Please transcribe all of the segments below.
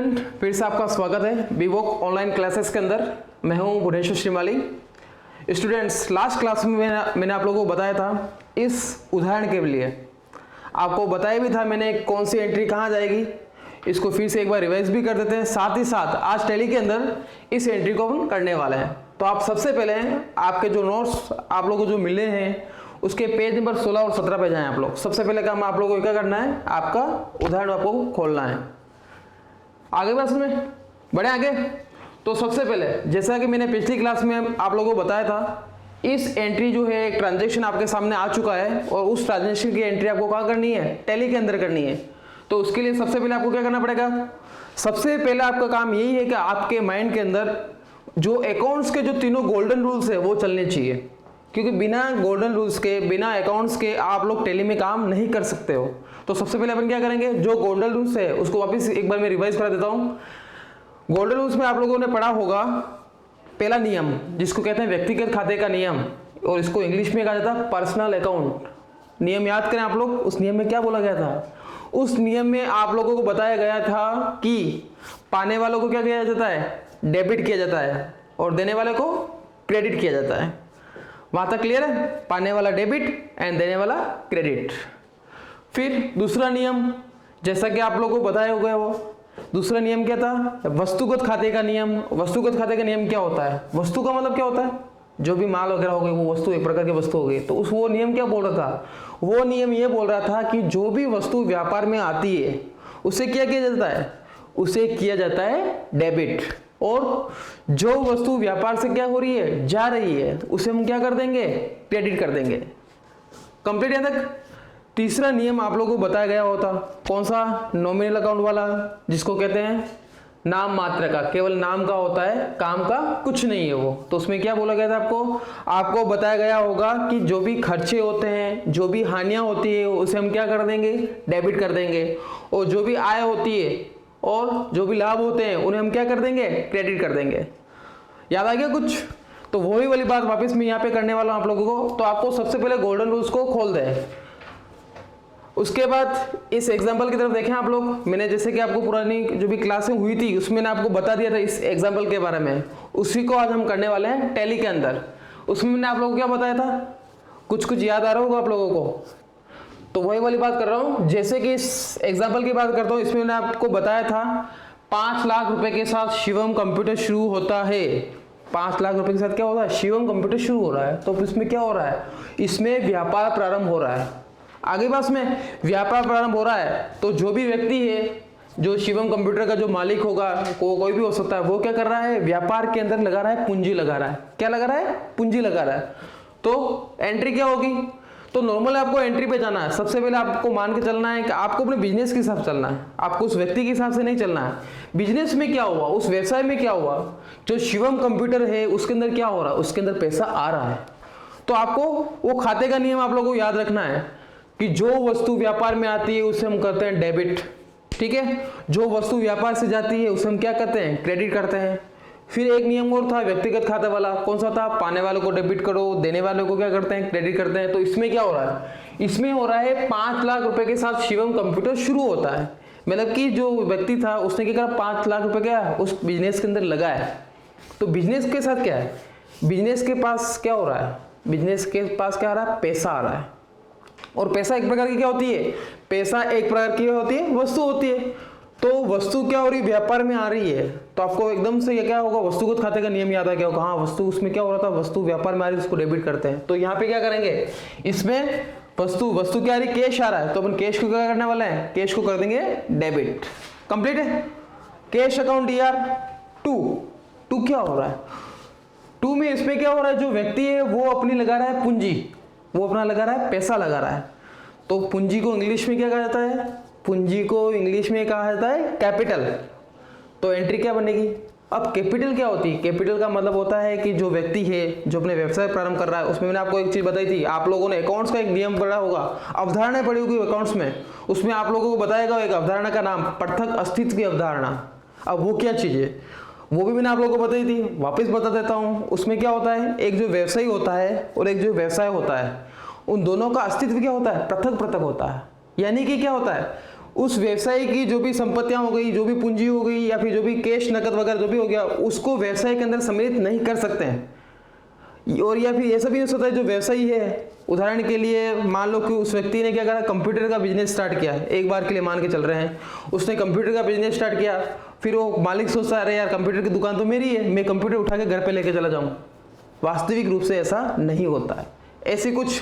Student, फिर से आपका स्वागत है बीवोक ऑनलाइन क्लासेस के अंदर। मैं हूं Bhubaneswar Shrimali. Students, last class में मैंने आप लोगों को बताया था इस उदाहरण के लिए, आपको बताया भी था मैंने कौन सी एंट्री कहां जाएगी। इसको फिर से एक बार रिवाइज भी कर देते हैं। साथ ही साथ आज टैली के अंदर इस एंट्री को हम करने वाले हैं। तो आप सबसे पहले आपके जो नोट्स आप लोगों को जो मिले हैं उसके पेज नंबर 16 और 17 पे जाएं आप लोग। सबसे पहले काम आप लोगों को क्या करना है, आपका उदाहरण आपको खोलना है। आगे बस में बढ़े आगे। तो सबसे पहले जैसा कि मैंने पिछली क्लास में आप लोगों को बताया था, इस एंट्री जो है एक ट्रांजैक्शन आपके सामने आ चुका है और उस ट्रांजैक्शन की एंट्री आपको कहाँ करनी है, टैली के अंदर करनी है। तो उसके लिए सबसे पहले आपको क्या करना पड़ेगा, सबसे पहले आपका काम यही है कि आपके माइंड के अंदर जो अकाउंट्स के जो तीनों गोल्डन रूल्स है वो चलने चाहिए, क्योंकि बिना गोल्डन रूल्स के, बिना अकाउंट्स के आप लोग टैली में काम नहीं कर सकते हो। तो सबसे पहले अपन क्या करेंगे, जो गोल्डन रूल्स है उसको वापस एक बार मैं रिवाइज करा देता हूँ। गोल्डन रूल्स में आप लोगों ने पढ़ा होगा पहला नियम जिसको कहते हैं व्यक्तिगत खाते का नियम, और इसको इंग्लिश में कहा जाता है पर्सनल अकाउंट। नियम याद करें आप लोग, उस नियम में क्या बोला गया था। उस नियम में आप लोगों को बताया गया था कि पाने वालों को क्या किया जाता है, डेबिट किया जाता है, और देने वाले को क्रेडिट किया जाता है। वहां तक क्लियर है, पाने वाला डेबिट एंड देने वाला क्रेडिट। फिर दूसरा नियम जैसा कि आप लोगों को बताया होगा, वो दूसरा नियम क्या था, वस्तुगत खाते का नियम। वस्तुगत खाते का नियम क्या होता है, वस्तु का मतलब क्या होता है, जो भी माल वगैरह हो गए वो वस्तु, एक प्रकार की वस्तु हो गई। तो उस वो नियम क्या बोल रहा था, वो नियम ये बोल रहा था कि जो भी वस्तु व्यापार में आती है उसे क्या किया जाता है, उसे किया जाता है डेबिट, और जो वस्तु व्यापार से क्या हो रही है, जा रही है, उसे हम क्या कर देंगे, क्रेडिट कर देंगे। कंप्लीट यहां तक। तीसरा नियम आप लोगों को बताया गया होता, कौन सा, नॉमिनल अकाउंट वाला, जिसको कहते हैं नाम मात्र का, केवल नाम का होता है, काम का कुछ नहीं है वो। तो उसमें क्या बोला गया था आपको बताया गया होगा कि जो भी खर्चे होते हैं, जो भी हानियां होती है उसे हम क्या कर देंगे, डेबिट कर देंगे, और जो भी आय होती है और जो भी लाभ होते हैं उन्हें हम क्या कर देंगे, क्रेडिट कर देंगे। याद आ गया कुछ। तो वही वाली बात वापस मैं यहाँ पे करने वाला हूँ आप लोगों को। तो आपको सबसे पहले गोल्डन रूल्स को खोल दें, उसके बाद इस एग्जाम्पल की तरफ देखें आप लोग। मैंने जैसे कि आपको पुरानी जो भी क्लासें हुई थी उसमें मैंने आपको बता दिया था इस एग्जाम्पल के बारे में, उसी को आज हम करने वाले हैं टैली के अंदर। उसमें मैंने आप लोगों को क्या बताया था, कुछ याद आ रहा होगा आप लोगों को। तो वही वाली बात कर रहा हूं, जैसे कि इस एग्जाम्पल की बात करता हूं। इसमें मैंने आपको बताया था 5 लाख रुपए के साथ शिवम कंप्यूटर शुरू होता है। 5 लाख रुपए के साथ क्या होता है, शिवम कंप्यूटर शुरू हो रहा है। तो इसमें क्या हो रहा है, इसमें व्यापार प्रारंभ हो रहा है। आगे बात में व्यापार प्रारंभ हो रहा है, तो जो भी व्यक्ति है, जो शिवम कंप्यूटर का जो मालिक होगा, कोई भी हो सकता है, वो क्या कर रहा है, व्यापार के अंदर लगा रहा है, पूंजी लगा रहा है। क्या लगा रहा है, पूंजी लगा रहा है। तो एंट्री क्या होगी, तो नॉर्मल आपको एंट्री पे जाना है। सबसे पहले आपको मान के चलना है कि आपको अपने बिजनेस के हिसाब से चलना है, आपको उस व्यक्ति के हिसाब से नहीं चलना है। बिजनेस में क्या हुआ, उस व्यवसाय में क्या हुआ, जो शिवम कंप्यूटर है उसके अंदर क्या हो रहा है, उसके अंदर पैसा आ रहा है। तो आपको वो खाते का नियम आप लोगों को याद रखना है कि जो वस्तु व्यापार में आती है उसे हम करते हैं डेबिट, ठीक है। जो वस्तु व्यापार से जाती है उसे हम क्या करते हैं, क्रेडिट करते हैं। फिर एक नियम और था व्यक्तिगत खाते वाला, कौन सा था, पाने वालों को डेबिट करो, देने वालों को क्या करते हैं, क्रेडिट करते हैं। तो इसमें क्या हो रहा है, इसमें हो रहा है 5 लाख रुपए के साथ शिवम कंप्यूटर शुरू होता है। मतलब कि जो व्यक्ति था उसने क्या करा, 5 लाख रुपए क्या उस बिजनेस के अंदर लगाया। तो बिजनेस के साथ क्या है, बिजनेस के पास क्या हो रहा है, बिजनेस के पास क्या आ रहा है, पैसा आ रहा है। और पैसा एक प्रकार की क्या होती है, पैसा एक प्रकार की होती है, वस्तु होती है। तो वस्तु क्या हो रही है, व्यापार में आ रही है। तो आपको एकदम से क्या होगा, वस्तुगत खाते का नियम याद आ गया होगा। हाँ, वस्तु उसमें क्या हो रहा था, वस्तु व्यापार में आ रही है, उसको डेबिट करते हैं। तो यहाँ पे क्या करेंगे, इसमें वस्तु क्या आ रही, कैश आ रहा है, तो अपन कैश को क्या करने वाले हैं, कैश को कर देंगे डेबिट। कंप्लीट है। कैश अकाउंट टू क्या हो रहा है, टू में इसमें क्या हो रहा है, जो व्यक्ति है वो अपनी लगा रहा है पूंजी, वो अपना लगा रहा है, पैसा लगा रहा है। तो पूंजी को इंग्लिश में क्या कहा जाता है, पूंजी को इंग्लिश में कहा जाता है कैपिटल। तो एंट्री क्या बनेगी, अब कैपिटल क्या होती है, कैपिटल का मतलब होता है कि जो व्यक्ति है जो अपने व्यवसाय प्रारंभ कर रहा है। उसमें मैंने आपको एक चीज बताई थी, आप लोगों ने अकाउंट्स का एक नियम पढ़ा होगा, अवधारणा पढ़ी होगी अकाउंट्स में। उसमें आप लोगों को बताएगा एक अवधारणा का नाम, पृथक अस्तित्व की अवधारणा। अब वो क्या चीज है, वो भी मैंने आप लोगों को बताई थी, वापस बता देता हूं। उसमें क्या होता है, एक जो व्यवसायी होता है और एक जो व्यवसाय होता है, उन दोनों का अस्तित्व क्या होता है, पृथक पृथक होता है। यानी कि क्या होता है, उस व्यवसाय की जो भी संपत्तियां हो गई, जो भी पूंजी हो गई, या फिर जो भी कैश नकद वगैरह जो भी हो गया, उसको व्यवसाय के अंदर सम्मिलित नहीं कर सकते हैं। और या फिर ऐसा भी हो सकता है जो व्यवसायी है, उदाहरण के लिए मान लो कि उस व्यक्ति ने क्या करा, कंप्यूटर का बिजनेस स्टार्ट किया, एक बार के लिए मान के चल रहे हैं, उसने कंप्यूटर का बिजनेस स्टार्ट किया, फिर वो मालिक सोचता है अरे यार कंप्यूटर की दुकान तो मेरी है, मैं कंप्यूटर उठा के घर पे लेके चला जाऊँ। वास्तविक रूप से ऐसा नहीं होता है, ऐसी कुछ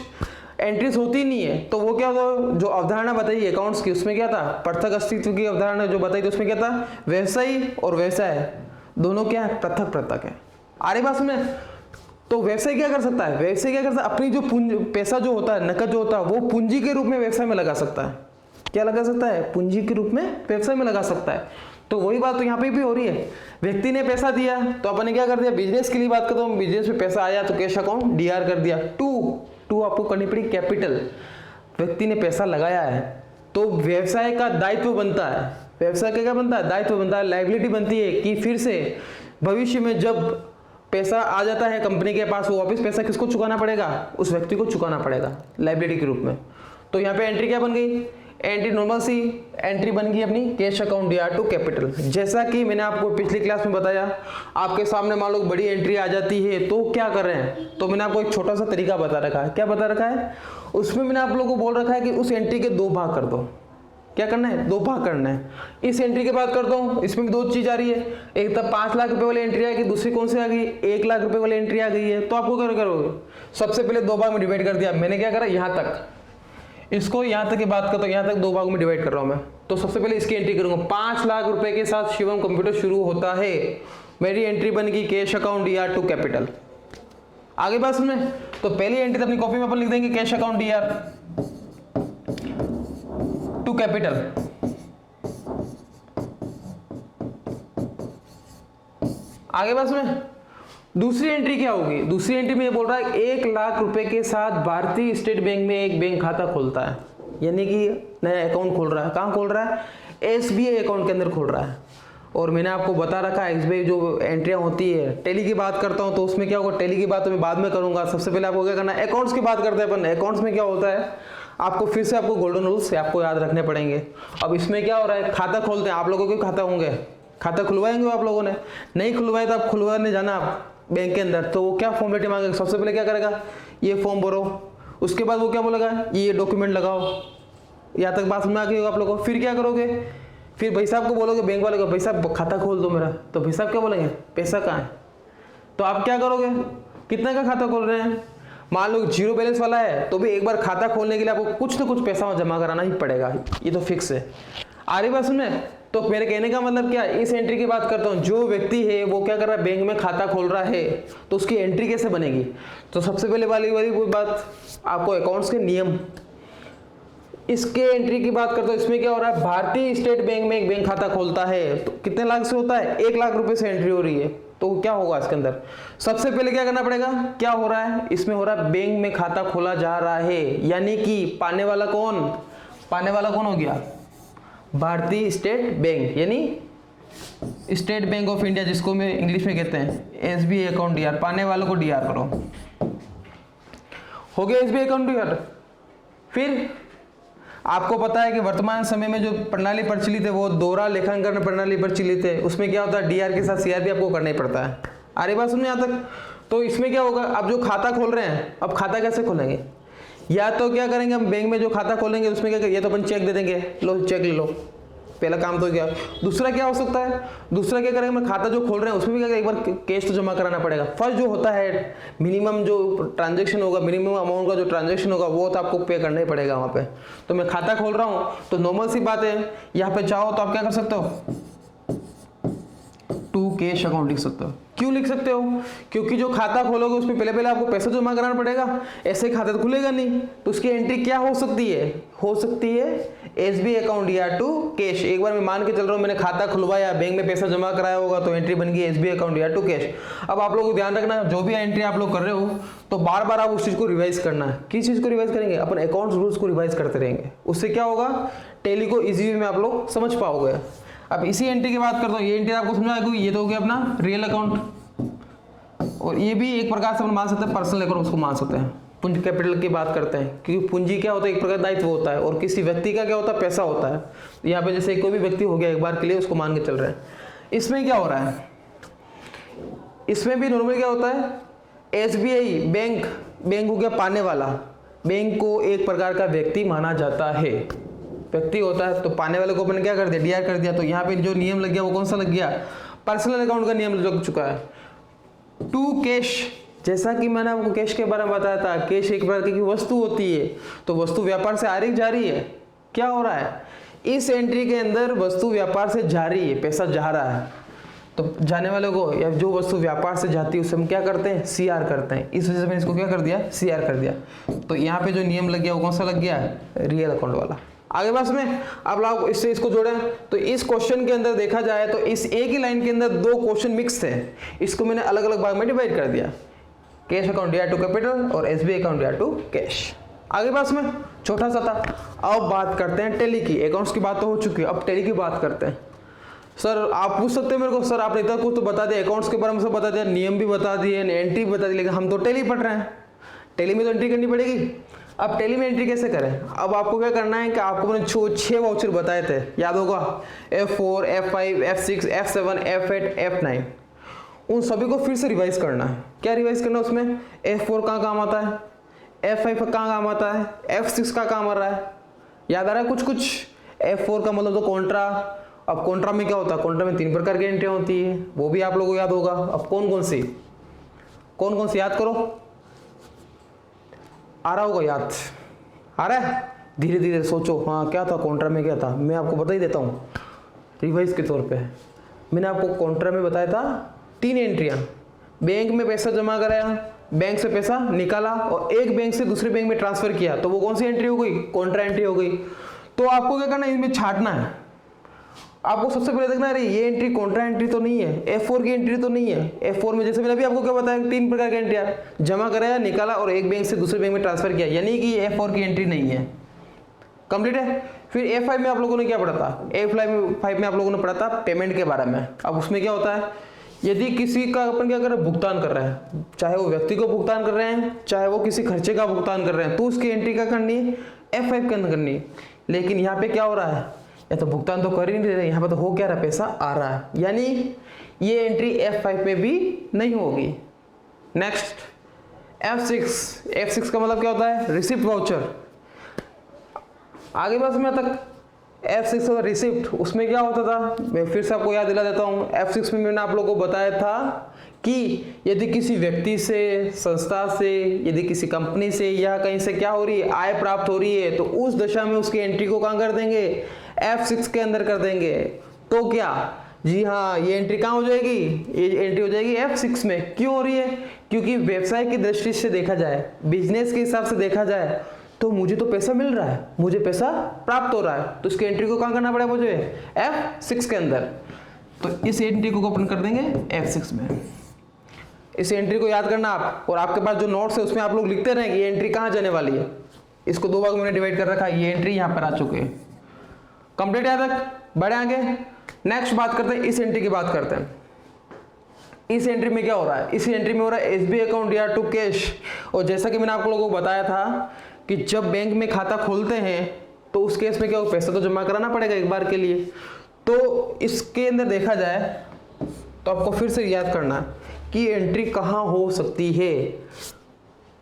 एंट्रीज होती नहीं है। तो वो क्या होता, जो अवधारणा बताई अकाउंट्स की, उसमें क्या था, पृथक अस्तित्व की अवधारणा जो बताई, तो उसमें क्या था, व्यवसायी और व्यवसाय दोनों क्या है, पृथक पृथक है। आ रही बात में? तो व्यवसाय क्या कर सकता है, व्यवसाय क्या कर सकता है, अपनी जो पैसा जो होता है, नकद जो होता है, वो पूंजी के रूप में व्यवसाय में लगा सकता है। क्या लगा सकता है, पूंजी के रूप में व्यवसाय में लगा सकता है। तो वही बात तो यहाँ पे भी हो रही है, व्यक्ति ने पैसा दिया तो अपन ने क्या कर दिया, बिजनेस के लिए बात करता हूँ, बिजनेस में पैसा आया तो कैश अकाउंट डीआर कर दिया। टू आपको करनी पड़ी कैपिटल, व्यक्ति ने पैसा लगाया है तो व्यवसाय का दायित्व बनता है, व्यवसाय का क्या बनता है, दायित्व बनता है, लायबिलिटी बनती है कि फिर से भविष्य में जब पैसा आ जाता है कंपनी के पास, वो वापस पैसा किसको चुकाना पड़ेगा, उस व्यक्ति को चुकाना पड़ेगा लायबिलिटी के रूप में। तो यहाँ पे एंट्री क्या बन गई, एंट्री नॉर्मल सी एंट्री बन गई अपनी cash account DR to capital. जैसा कि मैंने आपको पिछली क्लास में बताया, आपके सामने मान लो बड़ी एंट्री आ जाती है तो क्या कर रहे हैं, तो मैंने आपको एक छोटा सा तरीका बता रखा है। क्या बता रखा है, उसमें मैंने आप लोगों को बोल रखा है कि उस एंट्री के 2 भाग कर दो। क्या करना है, 2 भाग करना है। इस एंट्री के बाद कर दो, इसमें भी 2 चीज आ रही है, एक तब 5 लाख रुपए वाली एंट्री आएगी, दूसरी कौन सी आ गई, 1 लाख रुपए वाली एंट्री आ गई है। तो आपको क्या करोगे, सबसे पहले 2 भाग में डिवाइड कर दिया। मैंने क्या करा, यहाँ तक, इसको यहाँ तक की बात करता हूँ, यहाँ तक 2 भागों में डिवाइड कर रहा हूँ मैं। तो सबसे पहले इसकी एंट्री करूंगा, 5 लाख रुपए के साथ शिवम कंप्यूटर शुरू होता है, मेरी एंट्री बन गई cash account DR to capital. आगे बात सुने, तो पहली एंट्री अपनी कॉपी में अपन लिख देंगे cash account DR to capital. आगे बात सुने, दूसरी एंट्री क्या होगी, दूसरी एंट्री में ये बोल रहा है 1 लाख रुपए के साथ भारतीय स्टेट बैंक में एक बैंक खाता खोलता है, यानी कि नया अकाउंट खोल रहा है। कहाँ खोल रहा है, एसबीआई अकाउंट के अंदर खोल रहा है। और मैंने आपको बता रखा है एसबीआई जो एंट्रियां होती है, टैली की बात करता हूं तो उसमें क्या होगा, टैली की बात तो मैं बाद में करूंगा, सबसे पहले आपको क्या करना है, अकाउंट्स की बात करते हैं अपन। अकाउंट्स में क्या होता है, आपको फिर से आपको गोल्डन रूल्स आपको याद रखने पड़ेंगे। अब इसमें क्या हो रहा है, खाता खोलते हैं, आप लोगों के खाता होंगे, खाता खुलवाएंगे आप लोगों ने, नहीं खुलवाए तो आप खुलवाने जाना आप बैंक के अंदर, तो वो क्या फॉर्मेलिटी मांगेगा, सबसे पहले क्या करेगा, ये फॉर्म भरो, उसके बाद वो क्या बोलेगा, ये डॉक्यूमेंट लगाओ। यहाँ तक बात समझ आ गई होगा आप लोगों को। फिर क्या करोगे, फिर भाई साहब को बोलोगे, बैंक वाले को, भाई साहब खाता खोल दो मेरा, तो भाई साहब क्या बोलेंगे, पैसा कहाँ है। तो आप क्या करोगे, कितने का खाता खोल रहे हैं, मान लो 0 बैलेंस वाला है तो भी एक बार खाता खोलने के लिए आपको कुछ ना कुछ पैसा जमा कराना ही पड़ेगा, ये तो फिक्स है। आ रही बात सुनने, तो मेरे कहने का मतलब क्या, इस एंट्री की बात करता हूं, जो व्यक्ति है वो क्या कर रहा है, बैंक में खाता खोल रहा है, तो उसकी एंट्री कैसे बनेगी। तो सबसे पहले वाली कोई बात, आपको अकाउंट्स के नियम, इसके एंट्री की बात करता हूं, इसमें क्या हो रहा है, भारतीय स्टेट बैंक में एक बैंक खाता खोलता है, तो कितने लाख से होता है, 1 लाख रुपए से एंट्री हो रही है। तो क्या होगा इसके अंदर, सबसे पहले क्या करना पड़ेगा, क्या हो रहा है, इसमें हो रहा है बैंक में खाता खोला जा रहा है, यानी कि पाने वाला कौन, पाने वाला कौन हो गया, भारतीय स्टेट बैंक, यानी स्टेट बैंक ऑफ इंडिया, जिसको मैं इंग्लिश में कहते हैं एसबीआई अकाउंट डीआर, पाने वालों को डीआर करो, हो गया एसबीआई अकाउंट डीआर। फिर आपको पता है कि वर्तमान समय में जो प्रणाली प्रचलित है वो दोहरा लेखांकन प्रणाली प्रचलित है, उसमें क्या होता है, डीआर के साथ सीआर भी आपको करना ही पड़ता है। आ रही बात समझ में यहाँ तक। तो इसमें क्या होगा, अब जो खाता खोल रहे हैं, अब खाता कैसे खोलेंगे, या तो क्या करेंगे, हम बैंक में जो खाता खोलेंगे उसमें क्या करेंगे, ये तो अपन चेक दे देंगे, लो चेक ले लो, पहला काम तो क्या। दूसरा क्या हो सकता है, दूसरा क्या करेंगे, मैं खाता जो खोल रहे हैं उसमें भी क्या, एक बार कैश तो जमा कराना पड़ेगा। फर्स्ट जो होता है मिनिमम जो ट्रांजैक्शन होगा, मिनिमम अमाउंट का जो ट्रांजैक्शन होगा वो तो आपको पे करना ही पड़ेगा वहाँ पे। तो मैं खाता खोल रहा हूँ तो नॉर्मल सी बात है, यहाँ पे चाहो तो आप क्या कर सकते हो, टू कैश अकाउंट लिख सकते हो। क्यों लिख सकते हो, क्योंकि जो खाता खोलोगे उसमें पहले पहले आपको पैसा जमा कराना पड़ेगा, ऐसे खाता तो खुलेगा नहीं। तो उसकी एंट्री क्या हो सकती है, हो सकती है SBI account DR to cash. एक बार मैं मान के चल रहा हूँ, मैंने खाता खुलवाया, बैंक में पैसा जमा कराया होगा, तो एंट्री बन गई SBI account DR to cash. अब आप लोगों को ध्यान रखना, जो भी एंट्री आप लोग कर रहे हो तो बार बार आप उस चीज को रिवाइज करना है। किस चीज को रिवाइज करेंगे, अपन अकाउंट्स रूल्स को रिवाइज करते रहेंगे, उससे क्या होगा, टैली को इजी वे में आप लोग समझ पाओगे। अब इसी एंट्री की बात करता हूँ, ये एंट्री आपको समझ आ गई, ये तो हो गया अपना रियल अकाउंट, और ये भी एक प्रकार से अपन मान सकते हैं पर्सनल अकाउंट, उसको मान सकते हैं। पूंजी कैपिटल की बात करते हैं, क्योंकि पूंजी क्या होता है, एक प्रकार का दायित्व होता है, और किसी व्यक्ति का क्या होता है, पैसा होता है। यहाँ पे जैसे कोई भी व्यक्ति हो गया एक बार के लिए, उसको मान के चल रहे हैं। इसमें क्या हो रहा है, इसमें भी नॉर्मल क्या होता है, एसबीआई बैंक हो गया पाने वाला, बैंक को एक प्रकार का व्यक्ति माना जाता है, व्यक्ति होता है, तो पाने वाले को अपन क्या कर दिया, डीआर कर दिया। तो यहाँ पे जो नियम लग गया वो कौन सा लग गया, पर्सनल अकाउंट का नियम लग चुका है। टू कैश, जैसा कि मैंने आपको कैश के बारे में बताया था, कैश एक प्रकार की वस्तु होती है, तो वस्तु व्यापार से आ रही जा रही है, क्या हो रहा है, इस एंट्री के अंदर वस्तु व्यापार से जा रही है, पैसा जा रहा है, तो जाने वाले को या जो वस्तु व्यापार से जाती है उसे हम क्या करते हैं, सीआर करते हैं। इस वजह से मैंने इसको क्या कर दिया, सीआर कर दिया। तो यहाँ पे जो नियम लग गया वो कौन सा लग गया, रियल अकाउंट वाला। आगे बस में अब लोग इससे इसको जोड़ें, तो इस क्वेश्चन के अंदर देखा जाए तो इस एक ही लाइन के अंदर दो क्वेश्चन मिक्स थे, इसको मैंने अलग अलग भाग में डिवाइड कर दिया, cash account DR to capital और SBI account DR to cash. आगे बस में छोटा सा था। अब बात करते हैं टैली की, अकाउंट्स की बात तो हो चुकी है, अब टैली की बात करते हैं। सर आप पूछ सकते हैं मेरे को, सर आपने इतना कुछ तो बता दिया, अकाउंट्स के बारे में सब बता दिया, नियम भी बता दिए, एंट्री भी बता दी, लेकिन हम तो टैली पढ़ रहे हैं, टैली में तो एंट्री करनी पड़ेगी। अब टैली में एंट्री कैसे करें, अब आपको क्या करना है कि आपको मैंने 6 वाउचर बताए थे, याद होगा, F4, F5, F6, F7, F8, F9, उन सभी को फिर से रिवाइज करना है। क्या रिवाइज करना है उसमें, F4 कहाँ काम आता है, F5 का कहाँ काम आता है, F6 का काम आ रहा है, याद आ रहा है कुछ। F4 का मतलब तो कॉन्ट्रा। अब कॉन्ट्रा में क्या होता है, कॉन्ट्रा में 3 प्रकार की एंट्री होती है, वो भी आप लोगों को याद होगा। अब कौन कौन सी याद करो, आ रहा होगा याद, आ रहा है, धीरे धीरे सोचो। हाँ क्या था कॉन्ट्रा में, क्या था, मैं आपको बता ही देता हूँ रिवाइज के तौर पे। मैंने आपको कॉन्ट्रा में बताया था 3 एंट्रियाँ, बैंक में पैसा जमा कराया, बैंक से पैसा निकाला और एक बैंक से दूसरे बैंक में ट्रांसफर किया, तो वो कौन सी एंट्री हो गई, कॉन्ट्रा एंट्री हो गई। तो आपको क्या करना है, इसमें छांटना है। आपको सबसे पहले देखना है ये एंट्री कॉन्ट्रा एंट्री तो नहीं है, F4 की एंट्री तो नहीं है। F4 में जैसे मैंने अभी आपको क्या बताया, 3 प्रकार की एंट्रियां, जमा कराया, निकाला और एक बैंक से दूसरे बैंक में ट्रांसफर किया, यानी कि F4 की एंट्री नहीं है। कंप्लीट है। फिर F5 में आप लोगों ने क्या पढ़ा था, F5 में आप लोगों ने पढ़ा था पेमेंट के बारे में। अब उसमें क्या होता है, यदि किसी का अपन क्या कर रहे हैं, भुगतान कर रहे हैं, चाहे वो व्यक्ति को भुगतान कर रहे हैं, चाहे वो किसी खर्चे का भुगतान कर रहे हैं, तो उसकी एंट्री क्या करनी है, F5 के अंदर करनी है। लेकिन यहाँ पे क्या हो रहा है, या तो भुगतान तो कर ही नहीं रहे, यहाँ पे तो हो क्या रहा है, पैसा आ रहा है, यानी ये एंट्री F5 पे भी नहीं होगी। नेक्स्ट F6 का मतलब क्या होता है, रिसिप्ट वाउचर। आगे बस में तक F6 और रिसिप्ट, उसमें क्या होता था, मैं फिर से आपको याद दिला देता हूँ। F6 में मैंने आप लोगों को बताया था कि यदि किसी व्यक्ति से, संस्था से, यदि किसी कंपनी से या कहीं से क्या हो रही है, आय प्राप्त हो रही है, तो उस दशा में उसकी एंट्री को कहाँ कर देंगे, F6 के अंदर कर देंगे। तो क्या, जी हाँ, ये एंट्री कहाँ हो जाएगी, ये एंट्री हो जाएगी F6 में। क्यों हो रही है, क्योंकि व्यवसाय की दृष्टि से देखा जाए, बिजनेस के हिसाब से देखा जाए, तो मुझे तो पैसा मिल रहा है, मुझे पैसा प्राप्त हो रहा है, तो इसकी एंट्री को कहाँ करना पड़ेगा मुझे, F6 के अंदर। तो इस एंट्री को ओपन कर देंगे F6 में। इस एंट्री को याद करना आप, और आपके पास जो नोट्स है उसमें आप लोग लिखते रहें कि ये एंट्री कहाँ जाने वाली है। इसको 2 भाग में मैंने डिवाइड कर रखा है, ये एंट्री यहाँ पर आ चुके हैं। कंप्लीट है तक, बढ़े आगे। नेक्स्ट बात करते हैं, इस एंट्री की बात करते हैं। इस एंट्री में क्या हो रहा है, इस एंट्री में हो रहा है SBI account DR to cash. और जैसा कि मैंने आप लोगों को बताया था कि जब बैंक में खाता खोलते हैं तो उस केस में क्या हो, पैसा तो जमा कराना पड़ेगा एक बार के लिए। तो इसके अंदर देखा जाए तो आपको फिर से याद करना कि एंट्री कहाँ हो सकती है।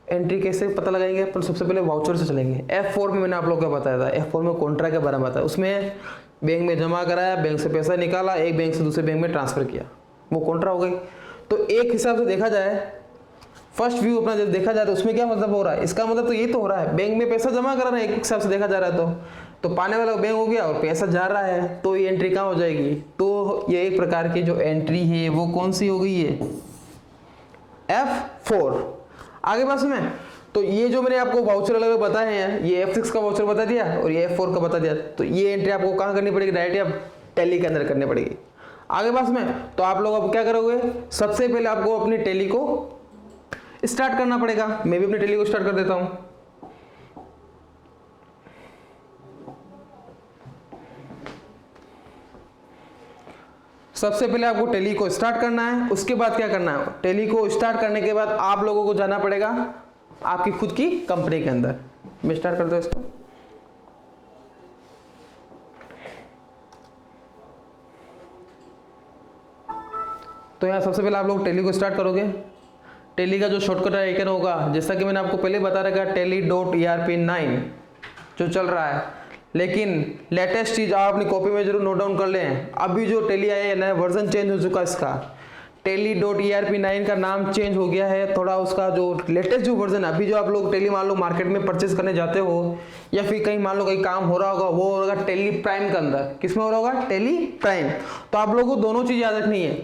एंट्री कैसे पता लगाएंगे, पर सबसे पहले वाउचर से चलेंगे। F4 में मैंने आप लोगों को बताया था, F4 में कॉन्ट्रा के बारे में बताया, उसमें बैंक में जमा कराया, बैंक से पैसा निकाला, एक बैंक से दूसरे बैंक में ट्रांसफर किया, वो कॉन्ट्रा हो गई। तो एक हिसाब से देखा जाए, फर्स्ट व्यू अपना जब देखा जाए तो उसमें क्या मतलब हो रहा है, इसका मतलब तो ये तो हो रहा है बैंक में पैसा जमा करा रहा है, एक हिसाब से देखा जा रहा है तो पाने वाला बैंक हो गया और पैसा जा रहा है, तो ये एंट्री कहाँ हो जाएगी। तो ये एक प्रकार की जो एंट्री है वो कौन सी हो गई है, F4। आगे पास में तो ये जो मैंने आपको वाउचर अलग अलग बताए हैं, ये F6 का वाउचर बता दिया और ये F4 का बता दिया, तो ये एंट्री आपको कहाँ करनी पड़ेगी, डायरेक्टली आप टैली के अंदर करनी पड़ेगी। आगे पास में तो आप लोग अब क्या करोगे, सबसे पहले आपको अपनी टैली को स्टार्ट करना पड़ेगा। मैं भी अपनी टैली को स्टार्ट कर देता हूं। सबसे पहले आपको टैली को स्टार्ट करना है, उसके बाद क्या करना है, टैली को स्टार्ट करने के बाद आप लोगों को जाना पड़ेगा आपकी खुद की कंपनी के अंदर। मैं स्टार्ट कर दूं इसको। तो यहाँ सबसे पहले आप लोग टैली को स्टार्ट करोगे। टैली का जो शॉर्टकट आइकन होगा, जैसा कि मैंने आपको पहले बता रखा है, tally.erp9 जो चल रहा है, लेकिन लेटेस्ट चीज आप अपनी कॉपी में जरूर नोट डाउन कर लें। अभी जो टैली आया है, नया वर्जन चेंज हो चुका है इसका। tally.erp9 का नाम चेंज हो गया है थोड़ा, उसका जो लेटेस्ट जो वर्जन है, अभी जो आप लोग टैली मान लो मार्केट में परचेज करने जाते हो, या फिर कहीं मान लो कहीं काम हो रहा होगा, वो होगा टैली प्राइम के अंदर। किसमें हो रहा होगा? Tally prime. तो आप लोगों को दोनों चीज याद रखनी है।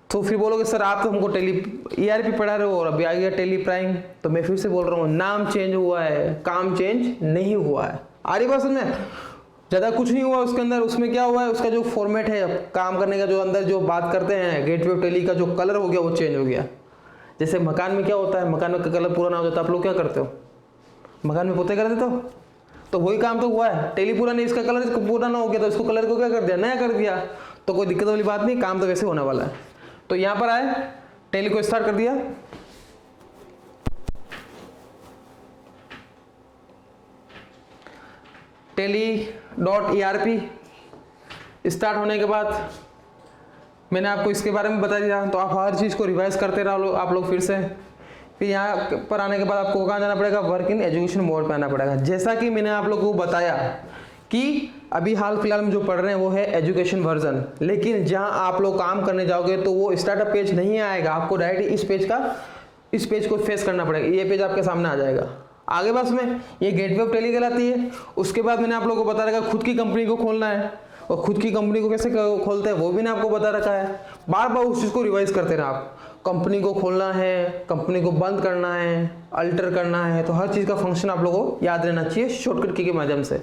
तो फिर बोलोगे सर आप तो हमको टैली ERP पढ़ा रहे हो और अभी आ गया टैली प्राइम। तो मैं फिर से बोल रहा हूँ, नाम चेंज हुआ है, काम चेंज नहीं हुआ है। आ रही बात समझ में? ज़्यादा कुछ नहीं हुआ उसके अंदर। उसमें क्या हुआ है, उसका जो फॉर्मेट है काम करने का, जो अंदर जो बात करते हैं गेटवे ऑफ टैली का जो कलर हो गया वो चेंज हो गया। जैसे मकान में क्या होता है, मकान में कलर पूरा ना हो जाता, आप लोग क्या करते हो? मकान में पोते कर देते हो। तो वही काम तो हुआ है, टैली पूरा नहीं, इसका कलर पूरा ना हो गया तो इसको कलर को क्या कर दिया? नया कर दिया। तो कोई दिक्कत वाली बात नहीं, काम तो वैसे होने वाला है। तो यहां पर आए, टैली को स्टार्ट कर दिया। tally.erp स्टार्ट होने के बाद मैंने आपको इसके बारे में बता दिया, तो आप हर चीज़ को रिवाइज करते रहो आप लोग फिर से। फिर यहाँ पर आने के बाद आपको कहाँ जाना पड़ेगा? वर्क इन एजुकेशन मोड पे आना पड़ेगा। जैसा कि मैंने आप लोगों को बताया कि अभी हाल फिलहाल में जो पढ़ रहे हैं वो है एजुकेशन वर्जन, लेकिन जहाँ आप लोग काम करने जाओगे तो वो स्टार्टअप पेज नहीं आएगा, आपको डायरेक्ट इस पेज को फेस करना पड़ेगा। ये पेज आपके सामने आ जाएगा। आगे बस में ये गेटवे ऑफ टैली कहलाती है। उसके बाद मैंने आप लोगों को बता रखा खुद की कंपनी को खोलना है, और खुद की कंपनी को कैसे खोलते हैं वो भी मैंने आपको बता रखा है। बार बार उस चीज़ को रिवाइज करते रहे आप। कंपनी को खोलना है, कंपनी को बंद करना है, अल्टर करना है, तो हर चीज़ का फंक्शन आप लोगों को याद रहना चाहिए शॉर्टकट की के माध्यम से।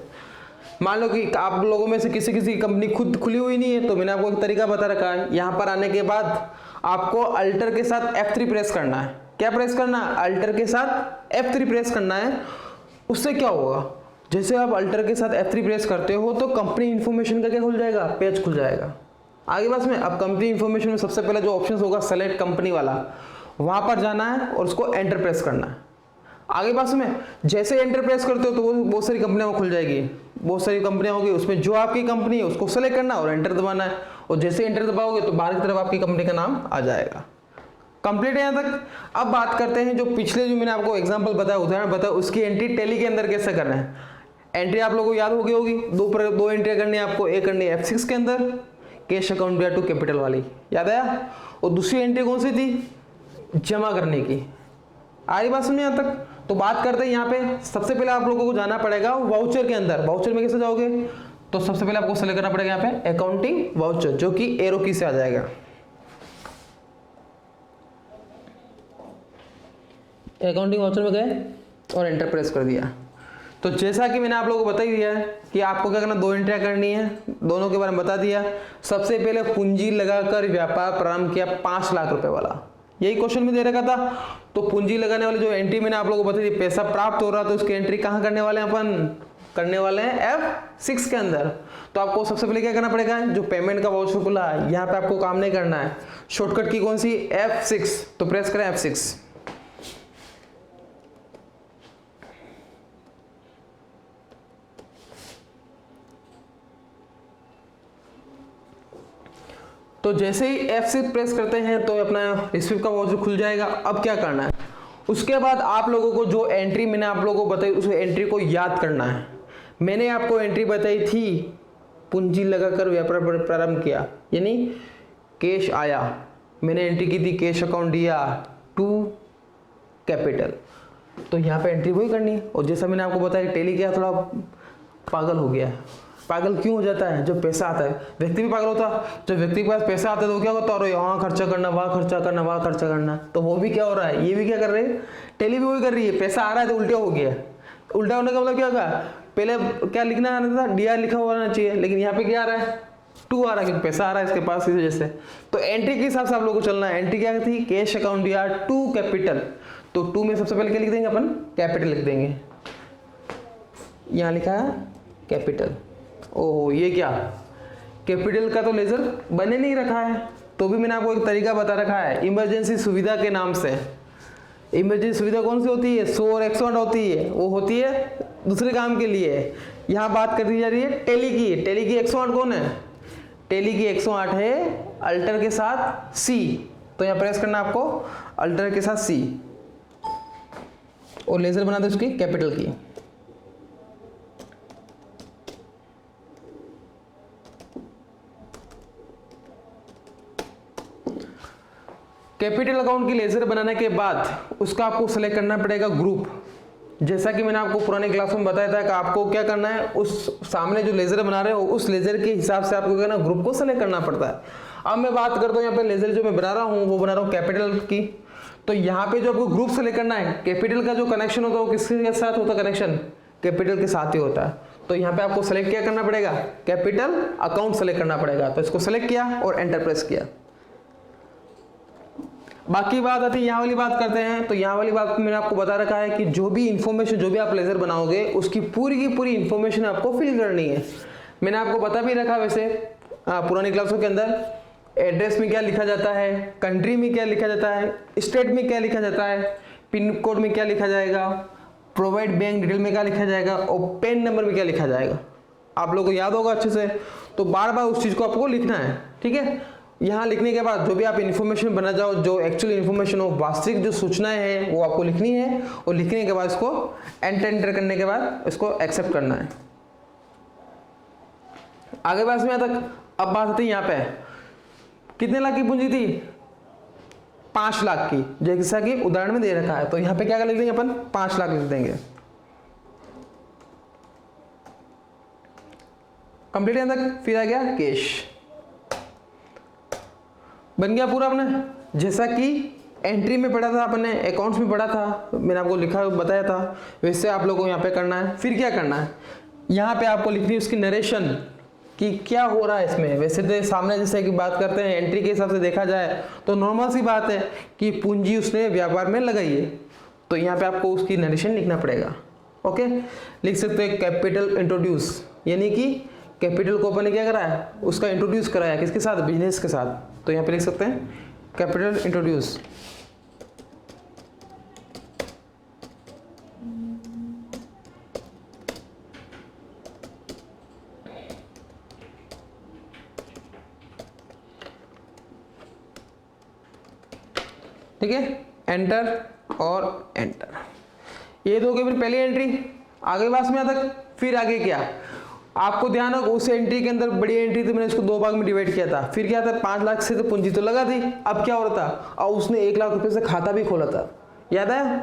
मान लो कि आप लोगों में से किसी की कंपनी खुद खुली हुई नहीं है, तो मैंने आपको एक तरीका बता रखा है। यहाँ पर आने के बाद आपको अल्टर के साथ F3 प्रेस करना है। क्या प्रेस करना है? अल्टर के साथ F3 प्रेस करना है। उससे क्या होगा, जैसे आप अल्टर के साथ F3 प्रेस करते हो तो कंपनी इन्फॉर्मेशन का क्या खुल जाएगा? पेज खुल जाएगा। आगे बस में अब कंपनी इन्फॉर्मेशन में सबसे पहले जो ऑप्शन होगा सेलेक्ट कंपनी वाला, वहां पर जाना है और उसको एंटर प्रेस करना है। आगे पास में जैसे एंटर प्रेस करते हो तो वो बहुत सारी कंपनियां खुल जाएगी, बहुत सारी कंपनियां होगी, उसमें जो आपकी कंपनी है उसको सेलेक्ट करना और एंटर दबाना है। और जैसे एंटर दबाओगे तो बाहर की तरफ आपकी कंपनी का नाम आ जाएगा। कंप्लीट है यहाँ तक। अब बात करते हैं जो पिछले जो मैंने आपको एग्जांपल बताया, उदाहरण बताया, उसकी एंट्री टैली के अंदर कैसे करना है। एंट्री आप लोगों को याद होगी दो एंट्री करनी है आपको। एक करनी है F6 के अंदर, कैश अकाउंट टू कैपिटल वाली, याद आया। और दूसरी एंट्री कौन सी थी? जमा करने की। आ रही बात समझ में यहाँ तक? तो बात करते हैं यहाँ पे, सबसे पहले आप लोगों को जाना पड़ेगा वाउचर के अंदर। वाउचर में कैसे जाओगे? तो सबसे पहले आपको सेलेक्ट करना पड़ेगा यहाँ पे अकाउंटिंग वाउचर, जो कि एरो की से आ जाएगा। अकाउंटिंग वाउचर में गए और एंटर प्रेस कर दिया। तो जैसा कि मैंने आप लोगों को बता ही दिया है कि आपको क्या करना, दो एंट्रियां करनी है, दोनों के बारे में बता दिया। सबसे पहले पूंजी लगाकर व्यापार प्रारंभ किया 5 लाख रुपए वाला, यही क्वेश्चन में दे रखा था। तो पूंजी लगाने वाले जो एंट्री मैंने आप लोगों को बताई, पैसा प्राप्त हो रहा तो उसकी एंट्री कहाँ करने वाले हैं? अपन करने वाले हैं F6 के अंदर। तो आपको सबसे पहले क्या करना पड़ेगा, जो पेमेंट का वाउचर खुला है यहाँ पे आपको काम नहीं करना है। शॉर्टकट की कौन सी? F6। तो प्रेस करें F6। तो जैसे ही F6 प्रेस करते हैं तो अपना रिसीव का वाउचर खुल जाएगा। अब क्या करना है, उसके बाद आप लोगों को जो एंट्री मैंने आप लोगों को बताई, उस एंट्री को याद करना है। मैंने आपको एंट्री बताई थी पूंजी लगाकर व्यापार प्रारंभ किया, यानी कैश आया, मैंने एंट्री की थी कैश अकाउंट दिया टू कैपिटल। तो यहाँ पे एंट्री वही करनी है। और जैसा मैंने आपको बताया टैली क्या थोड़ा पागल हो गया है। पागल क्यों हो जाता है? जब पैसा आता है, व्यक्ति भी पागल होता है। जब व्यक्ति के पास पैसा आता है तो क्या होता है, यहाँ खर्चा करना, वहाँ खर्चा करना, वहाँ खर्चा करना। तो वो भी क्या हो रहा है, ये भी क्या कर रहे हैं, टैली भी वही कर रही है। पैसा आ रहा है तो उल्टा हो गया। उल्टा होने का मतलब क्या होगा, पहले क्या लिखना आना था, DR लिखा हुआ रहना चाहिए, लेकिन यहाँ पे क्या आ रहा है, 2 आ रहा है, क्योंकि पैसा आ रहा है इसके पास, इस वजह से। तो एंट्री के हिसाब से आप लोगों को चलना है। एंट्री क्या थी, कैश अकाउंट दिया टू कैपिटल। तो 2 में सबसे पहले क्या लिख देंगे अपन, कैपिटल लिख देंगे। यहाँ लिखा है कैपिटल। ओह ये क्या, कैपिटल का तो लेजर बने नहीं रखा है। तो भी मैंने आपको एक तरीका बता रखा है, इमरजेंसी सुविधा के नाम से। इमरजेंसी सुविधा कौन सी होती है? 100 और 108 होती है, वो होती है दूसरे काम के लिए। यहाँ बात कर दी जा रही है टेली की। टेली की 108 कौन है? टेली की 108 है अल्टर के साथ सी। तो यहाँ प्रेस करना आपको अल्टर के साथ सी और लेजर बना दो उसकी कैपिटल की। कैपिटल अकाउंट की लेजर बनाने के बाद उसका आपको सेलेक्ट करना पड़ेगा ग्रुप। जैसा कि मैंने आपको पुरानी क्लास में बताया था कि आपको क्या करना है, उस सामने जो लेजर बना रहे हो उस लेजर के हिसाब से आपको क्या करना, ग्रुप को सेलेक्ट करना पड़ता है। अब मैं बात करता हूँ यहाँ पे लेजर जो मैं बना रहा हूँ वो बना रहा हूँ कैपिटल की। तो यहाँ पे जो आपको ग्रुप सेलेक्ट करना है, कैपिटल का जो कनेक्शन होता है वो किसके साथ होता है? कनेक्शन कैपिटल के साथ ही होता है। तो यहाँ पे आपको सेलेक्ट क्या करना पड़ेगा? कैपिटल अकाउंट सेलेक्ट करना पड़ेगा। तो इसको सेलेक्ट किया और एंटर प्रेस किया। बाकी बात आती है, यहाँ वाली बात करते हैं। तो यहाँ वाली बात मैंने आपको बता रखा है कि जो भी इंफॉर्मेशन, जो भी आप लेजर बनाओगे उसकी पूरी की पूरी इंफॉर्मेशन आपको फिल करनी है। मैंने आपको बता भी रखा वैसे पुरानी क्लासों के अंदर, एड्रेस में क्या लिखा जाता है, कंट्री में क्या लिखा जाता है, स्टेट में क्या लिखा जाता है, पिन कोड में क्या लिखा जाएगा, प्रोवाइड बैंक डिटेल में क्या लिखा जाएगा और पेन नंबर में क्या लिखा जाएगा। आप लोगों को याद होगा अच्छे से। तो बार बार उस चीज़ को आपको लिखना है, ठीक है। यहाँ लिखने के बाद जो भी आप इन्फॉर्मेशन बना जाओ, जो एक्चुअल इन्फॉर्मेशन हो, वास्तविक जो सूचनाएं हैं वो आपको लिखनी है। और लिखने के बाद इसको एंटर करने के बाद इसको एक्सेप्ट करना है। आगे बात में तक अब बात आती है यहाँ पे कितने लाख की पूंजी थी? 5 लाख की, जैसा कि उदाहरण में दे रखा है। तो यहाँ पे क्या लिख देंगे अपन? 5 लाख लिख देंगे। कंप्लीट यहाँ तक। फिर आ गया कैश, बन गया पूरा अपने। जैसा कि एंट्री में पढ़ा था अपने, अकाउंट्स में पढ़ा था, मैंने आपको लिखा बताया था, वैसे आप लोगों को यहाँ पे करना है। फिर क्या करना है? यहाँ पे आपको लिखनी है उसकी नरेशन कि क्या हो रहा है इसमें। वैसे तो सामने जैसे कि बात करते हैं एंट्री के हिसाब से देखा जाए तो नॉर्मल सी बात है कि पूंजी उसने व्यापार में लगाई है। तो यहाँ पे आपको उसकी नरेशन लिखना पड़ेगा। ओके, लिख सकते हैं कैपिटल इंट्रोड्यूस, यानी कि कैपिटल को अपन ने क्या करा है, उसका इंट्रोड्यूस कराया किसके साथ? बिजनेस के साथ। तो यहाँ पे लिख सकते हैं कैपिटल इंट्रोड्यूस। ठीक है, एंटर और एंटर। ये तो हो गई फिर पहली एंट्री। आगे बात में तक फिर आगे क्या आपको ध्यान हो, उस एंट्री के अंदर बड़ी एंट्री थी, मैंने इसको 2 भाग में डिवाइड किया था। फिर क्या था, 5 लाख से तो पूंजी तो लगा दी। अब क्या हो रहा था, और उसने 1 लाख रुपए से खाता भी खोला था, याद है?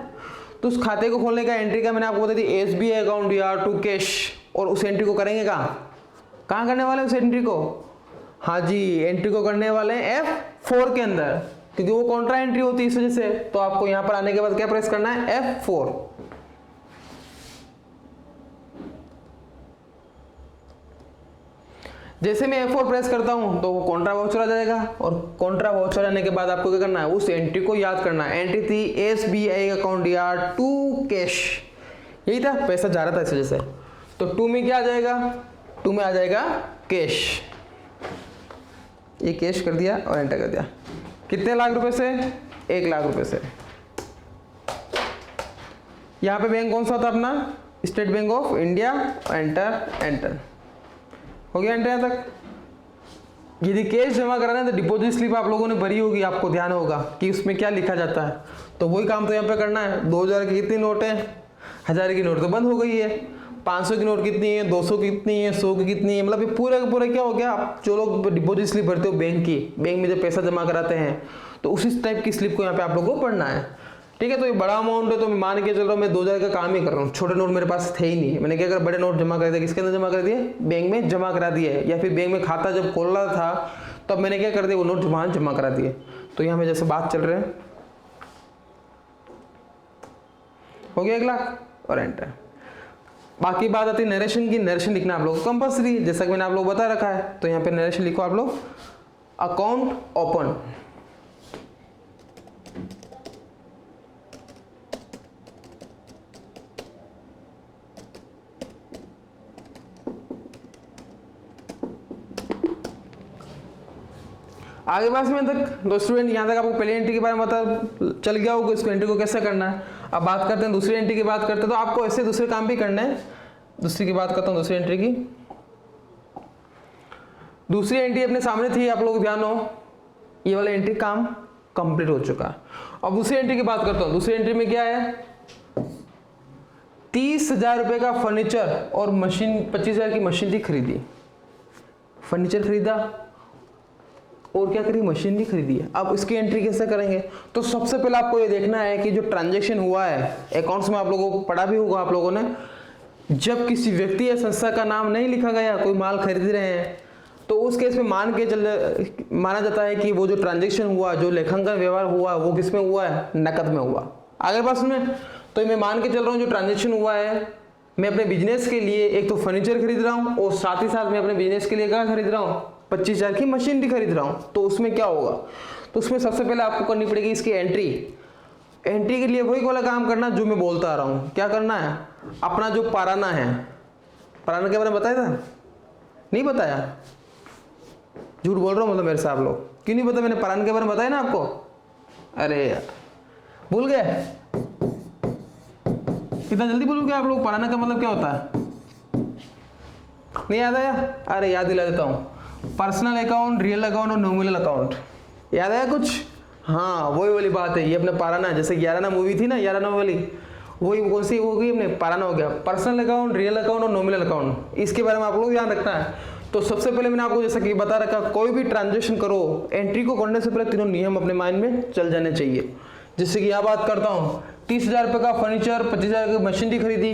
तो उस खाते को खोलने का एंट्री का मैंने आपको बता दी SBI अकाउंट या टू कैश। और उस एंट्री को करेंगे कहाँ करने वाले उस एंट्री को? हाँ जी, एंट्री को करने वाले हैं F4 के अंदर, क्योंकि वो कॉन्ट्रा एंट्री होती है इस वजह से। तो आपको यहाँ पर आने के बाद क्या प्रेस करना है? F4। जैसे मैं F4 प्रेस करता हूं तो वो कॉन्ट्रा वाउचर आ जाएगा। और कॉन्ट्रा वाउचर आने के बाद आपको क्या करना है, उस एंट्री को याद करना है। एंट्री थी SBI अकाउंट या टू कैश, यही था, पैसा जा रहा था इस वजह से। तो 2 में क्या आ जाएगा? 2 में आ जाएगा कैश। ये कैश कर दिया और एंटर कर दिया। कितने लाख रुपए से? 1 लाख रुपए से। यहाँ पे बैंक कौन सा था अपना? State bank of India. Enter enter हो गया। एंटर यहाँ तक। यदि कैश जमा कराना है तो डिपॉजिट स्लिप आप लोगों ने भरी होगी, आपको ध्यान होगा कि उसमें क्या लिखा जाता है। तो वही काम तो यहाँ पे करना है। 2000 की कितनी नोट है? 1000 की नोट तो बंद हो गई है। 500 की नोट कितनी है? 200 की कितनी है? 100 की कितनी है? मतलब ये पूरा का पूरा क्या हो गया, आप जो लोग डिपॉजिट स्लिप भरते हो बैंक की, बैंक में जब पैसा जमा कराते हैं तो उसी टाइप की स्लिप को यहाँ पे आप लोगों को पढ़ना है। ठीक है, तो ये बड़ा अमाउंट है तो मैं मान के चल रहा हूँ मैं 2000 का काम ही कर रहा हूँ। छोटे नोट मेरे पास थे ही नहीं, मैंने क्या कर बड़े नोट जमा कर दिए। किसके अंदर जमा कर दिए? बैंक में जमा करा दिए। या फिर बैंक में खाता जब खोल रहा था तब मैंने क्या कर दिया, वो नोट वहां जमा करा दिए। तो यहाँ में जैसे बात चल रहे हैं, हो गया 1 लाख और एंटर। बाकी बात आती है नरेशन की। नरेशन लिखना आप लोग कंपल्सरी, जैसा कि मैंने आप लोग बता रखा है। तो यहाँ पे नरेशन लिखो आप लोग, अकाउंट ओपन। आगे बात में तक दो स्टूडेंट यहाँ तक आपको पहली एंट्री के बारे में पता चल गया होगा, इसको एंट्री को कैसे करना है। अब बात करते हैं दूसरी एंट्री की बात करते हैं, तो आपको ऐसे दूसरे काम भी करना है। दूसरी की बात करता हूँ, दूसरी एंट्री की। दूसरी एंट्री अपने सामने थी, आप लोग ध्यान हो, ये वाला एंट्री काम कंप्लीट हो चुका है। अब दूसरी एंट्री की बात करता हूँ। दूसरी एंट्री में क्या है, 30,000 रुपए का फर्नीचर और मशीन, 25,000 की मशीन थी खरीदी। फर्नीचर खरीदा और क्या करी, मशीन भी खरीदी है। अब इसकी एंट्री कैसे करेंगे, तो सबसे पहले आपको ये देखना है कि जो ट्रांजैक्शन हुआ है अकाउंट्स में, आप लोगों को पढ़ा भी होगा आप लोगों ने, जब किसी व्यक्ति या संस्था का नाम नहीं लिखा गया, कोई माल खरीद रहे हैं, तो उस केस में माना जाता है कि वो जो ट्रांजैक्शन हुआ, जो लेखांकन व्यवहार हुआ, वो किस में हुआ है, नकद में हुआ। आगे बात सुने, तो मैं मान के चल रहा हूँ जो ट्रांजैक्शन हुआ है, मैं अपने बिजनेस के लिए एक तो फर्नीचर खरीद रहा हूँ और साथ ही साथ मैं अपने बिजनेस के लिए क्या खरीद रहा हूँ, 25,000 की मशीन भी खरीद रहा हूँ। तो उसमें क्या होगा, तो उसमें सबसे पहले आपको करनी पड़ेगी इसकी एंट्री। एंट्री के लिए वही वाला काम करना जो मैं बोलता आ रहा हूँ। क्या करना है, अपना जो पाराना है, पाराना के बारे में बताया था, नहीं बताया, झूठ बोल रहा हूँ मतलब मेरे से आप लोग, क्यों नहीं पता, मैंने पाराना के बारे में बताया ना आपको। अरे यार भूल गए, कितना जल्दी भूल गए आप लोग। पाराना का मतलब क्या होता है, नहीं याद आया, अरे याद दिला देता हूँ। पर्सनल अकाउंट, रियल अकाउंट और नॉमिनल अकाउंट, याद आया कुछ। हाँ वही वाली बात है, ये अपने पाराना, जैसे 11 मूवी थी ना, 11 वाली, वही कौन सी हो गई अपने, पाराना हो गया। पर्सनल अकाउंट, रियल अकाउंट और नॉमिनल अकाउंट, इसके बारे में आप लोग ध्यान रखना है। तो सबसे पहले मैंने आपको जैसा कि बता रखा, कोई भी ट्रांजेक्शन करो, एंट्री को करने से पहले तीनों नियम अपने माइंड में चल जाने चाहिए। जैसे कि यहाँ बात करता हूँ, 30,000 रुपये का फर्नीचर, 25,000 की मशीनरी खरीदी,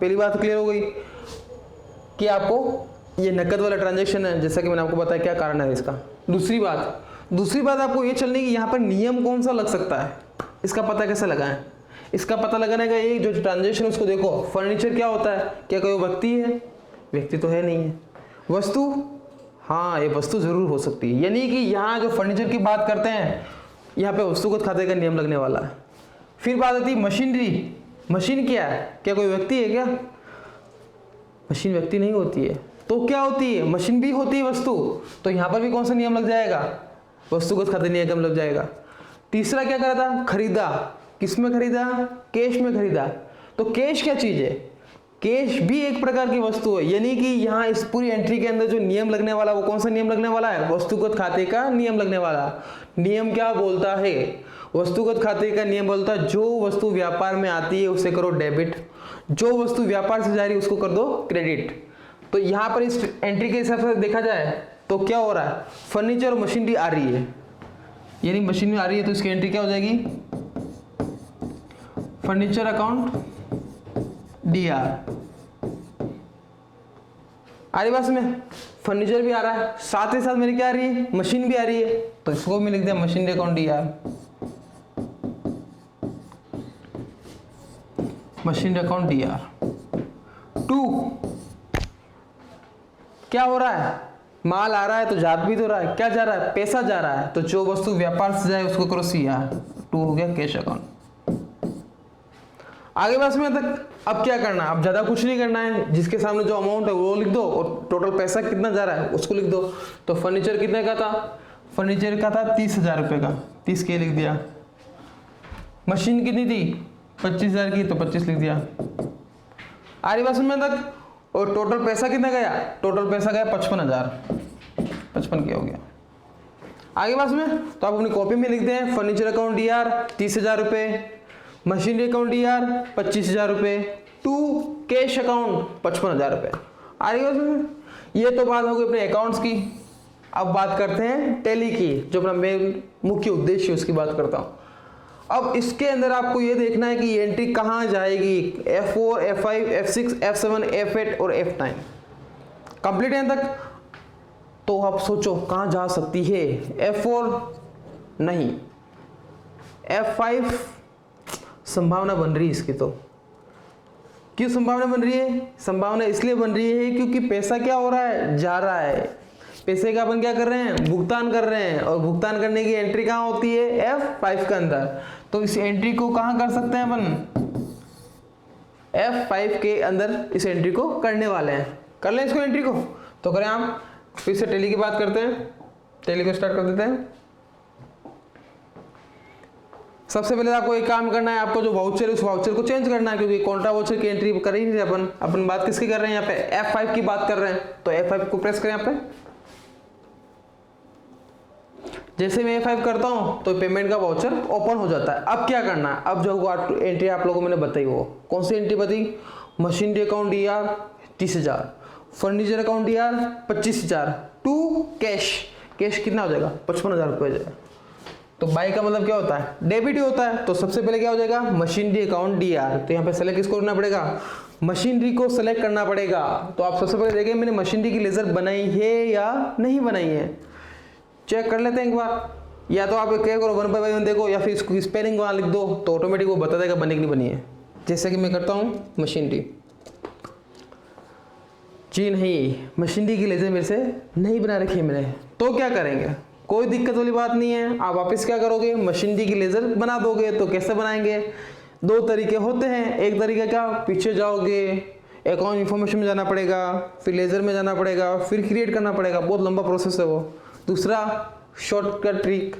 पहली बात क्लियर हो गई कि आपको ये नकद वाला ट्रांजैक्शन है, जैसा कि मैंने आपको बताया क्या कारण है इसका। दूसरी बात आपको ये चलनी कि यहाँ पर नियम कौन सा लग सकता है, इसका पता कैसे लगाएं। इसका पता लगाने का ये जो ट्रांजैक्शन उसको देखो, फर्नीचर क्या होता है, क्या कोई व्यक्ति है, व्यक्ति तो है नहीं है। वस्तु, हाँ ये वस्तु जरूर हो सकती है, यानी कि यहाँ जो फर्नीचर की बात करते हैं, यहाँ पे वस्तुगत खाते का नियम लगने वाला है। फिर बात आती है मशीनरी, मशीन क्या है, क्या कोई व्यक्ति है क्या, मशीन व्यक्ति नहीं होती है, तो क्या होती है, मशीन भी होती है वस्तु। तो यहाँ पर भी कौन सा नियम लग जाएगा, वस्तुगत खाते नियम लग जाएगा। तीसरा क्या करा था, खरीदा, किस में खरीदा, कैश में खरीदा। तो कैश क्या चीज है, कैश भी एक प्रकार की वस्तु है, यानी कि यहाँ इस पूरी एंट्री के अंदर जो नियम लगने वाला, वो कौन सा नियम लगने वाला है, वस्तुगत खाते का नियम लगने वाला। नियम क्या बोलता है, वस्तुगत खाते का नियम बोलता है जो वस्तु व्यापार में आती है उसे करो डेबिट, जो वस्तु व्यापार से जा रही है उसको कर दो क्रेडिट। तो यहाँ पर इस एंट्री के हिसाब से देखा जाए तो क्या हो रहा है, फर्नीचर और मशीनरी आ रही है, यानी मशीनरी आ रही है, तो इसकी एंट्री क्या हो जाएगी, फर्नीचर अकाउंट DR। आ रही बात में, फर्नीचर भी आ रहा है, साथ ही साथ मेरी क्या आ रही है, मशीन भी आ रही है, तो इसको भी लिख दिया machinery account DR, machinery account DR। 2 क्या हो रहा है, माल आ रहा है तो जा भी तो रहा है, क्या जा रहा है, पैसा जा रहा है, तो जो वस्तु व्यापार से जाए उसको करो CR। 2 हो गया कैश अकाउंट। आगे बस में तक अब क्या करना है, अब ज्यादा कुछ नहीं करना है, जिसके सामने जो अमाउंट है वो लिख दो और टोटल पैसा कितना जा रहा है उसको लिख दो। तो फर्नीचर कितने का था, फर्नीचर का था 30,000 रुपये का, 30 के लिख दिया। मशीन कितनी थी, 25,000 की, तो 25 लिख दिया। आ रही बात में तक, और टोटल पैसा कितना गया, टोटल पैसा गया 55,000, 55 क्या हो गया। आगे बात में तो आप अपनी कॉपी में लिखते हैं, फर्नीचर अकाउंट DR 30,000 रुपये, मशीनरी अकाउंट DR 25,000 रुपये, 2 कैश अकाउंट 55,000 रुपये। आ रही है, ये तो बात होगी अपने अकाउंट्स की। अब बात करते हैं टैली की, जो अपना मेन मुख्य उद्देश्य है उसकी बात करता हूँ। अब इसके अंदर आपको ये देखना है कि ये एंट्री कहाँ जाएगी, F4, F5, F6, F7, F8 और F9 कंप्लीट है तक। तो आप सोचो कहाँ जा सकती है, F4 नहीं, F5 संभावना बन रही है इसकी। तो क्यों संभावना बन रही है, संभावना इसलिए बन रही है क्योंकि पैसा क्या हो रहा है, जा रहा है, पैसे का अपन क्या कर रहे हैं, भुगतान कर रहे हैं, और भुगतान करने की एंट्री कहाँ होती है, F5 के अंदर। तो इस एंट्री को कहाँ कर सकते हैं अपन, F5 के अंदर इस एंट्री को करने वाले हैं। कर लें इसको एंट्री को, तो करें आप। फिर से टैली की बात करते हैं। टैली को स्टार्ट कर देते हैं। सबसे पहले आपको एक काम करना है, आपको जो वाउचर है उस वाउचर को चेंज करना है, क्योंकि कॉन्ट्रा वाउचर की एंट्री कर ही नहीं रहे अपन बात किसकी कर रहे हैं यहाँ पे, F5 की बात कर रहे हैं। तो F5 को प्रेस करें यहाँ पे। जैसे मैं F5 करता हूँ तो पेमेंट का वाउचर ओपन हो जाता है। अब क्या करना है, अब जो एंट्री आप लोगों को मैंने बताई वो कौन सी एंट्री बताई, machinery account DR 30,000, furniture account DR 25,000, to cash कितना हो जाएगा 55,000 रुपये हो जाएगा। तो बाई का मतलब क्या होता है, डेबिट ही होता है। तो सबसे पहले क्या हो जाएगा, मशीनरी अकाउंट DR। तो यहाँ पे सेलेक्ट किसको करना पड़ेगा, मशीनरी को सेलेक्ट करना पड़ेगा। तो आप सबसे पहले देखें मैंने मशीनरी की लेजर बनाई है या नहीं बनाई है, चेक कर लेते हैं एक बार। या तो आप क्या करो 1/1 देखो, या फिर इसको स्पेलिंग वहाँ लिख दो तो ऑटोमेटिक वो बता देगा बनी कि नहीं बनी है। जैसे कि मैं करता हूँ मशीनरी, जी नहीं मशीनरी की लेजर मेरे से नहीं बना रखी है मैंने। तो क्या करेंगे, कोई दिक्कत वाली बात नहीं है, आप वापस क्या करोगे, मशीनरी की लेजर बना दोगे। तो कैसे बनाएंगे, दो तरीके होते हैं। एक तरीका क्या, पीछे जाओगे अकाउंट इन्फॉर्मेशन में जाना पड़ेगा, फिर लेजर में जाना पड़ेगा, फिर क्रिएट करना पड़ेगा, बहुत लंबा प्रोसेस है वो। दूसरा शॉर्टकट ट्रिक,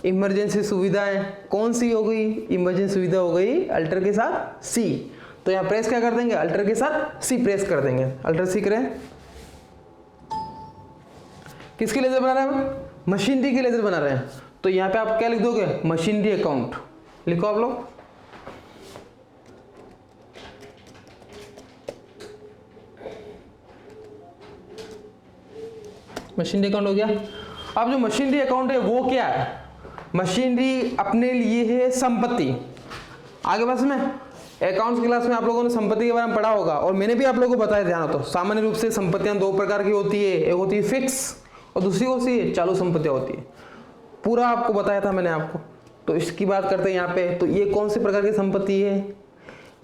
इमरजेंसी सुविधाएं, कौन सी हो गई, इमरजेंसी सुविधा हो गई अल्टर के साथ C। तो यहाँ प्रेस क्या कर देंगे, अल्टर के साथ C प्रेस कर देंगे। अल्टर C करें, किसकी लेजर बना रहे हैं, मशीनरी की लेजर बना रहे हैं। तो यहाँ पे आप क्या लिख दोगे, मशीनरी अकाउंट लिखो आप लोग। मशीनरी अकाउंट हो गया। अब जो मशीनरी अकाउंट है वो क्या है, मशीनरी अपने लिए है संपत्ति। आगे बस में अकाउंट्स क्लास में आप लोगों ने संपत्ति के बारे में पढ़ा होगा, और मैंने भी आप लोगों को बताया ध्यान हो तो। सामान्य रूप से संपत्तियां दो प्रकार की होती है, एक होती है फिक्स और दूसरी होती है चालू संपत्तियां होती है। पूरा आपको बताया था मैंने आपको। तो इसकी बात करते हैं यहाँ पे। तो ये कौन से प्रकार की संपत्ति है,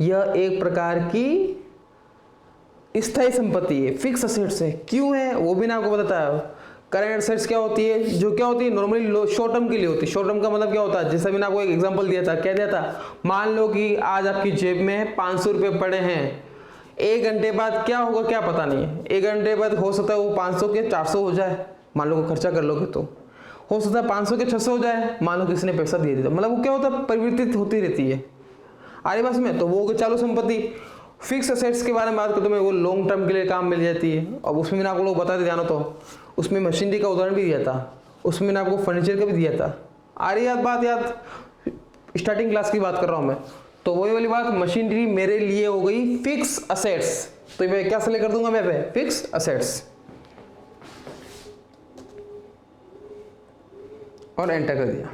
यह एक प्रकार की स्थायी संपत्ति है, फिक्स असेट्स है। क्यों है वो भी ना आपको बताता है। करेंट असेट्स क्या होती है, जो क्या होती है नॉर्मली शॉर्ट टर्म के लिए होती है। शॉर्ट टर्म का मतलब क्या होता है, जैसा मैंने आपको एक एग्जांपल दिया था, क्या दिया था, मान लो कि आज आपकी जेब में 500 रुपये पड़े हैं, 1 घंटे बाद क्या होगा क्या पता नहीं है। 1 घंटे बाद हो सकता है वो 500 के 400 हो जाए, मान लो खर्चा कर लोगे तो हो सकता है 500 के 600 हो जाए, मान लो किसी ने पैसा दे दिया। मतलब वो क्या होता है, परिवर्तित होती रहती है। आगे बस में तो वो चालू संपत्ति। फिक्स असेट्स के बारे में बात करते हैं, वो लॉन्ग टर्म के लिए काम मिल जाती है। और उसमें मैंने आपको लोग बता दिया तो उसमें मशीनरी का उदाहरण भी दिया था, उसमें मैंने आपको फर्नीचर का भी दिया था। आ रही याद बात, याद स्टार्टिंग क्लास की बात कर रहा हूँ मैं। तो वही वाली बात, मशीनरी मेरे लिए हो गई फिक्स असेट्स। तो मैं क्या सेलेक्ट कर दूंगा, मैं पे फिक्स असेट्स और एंटर कर दिया।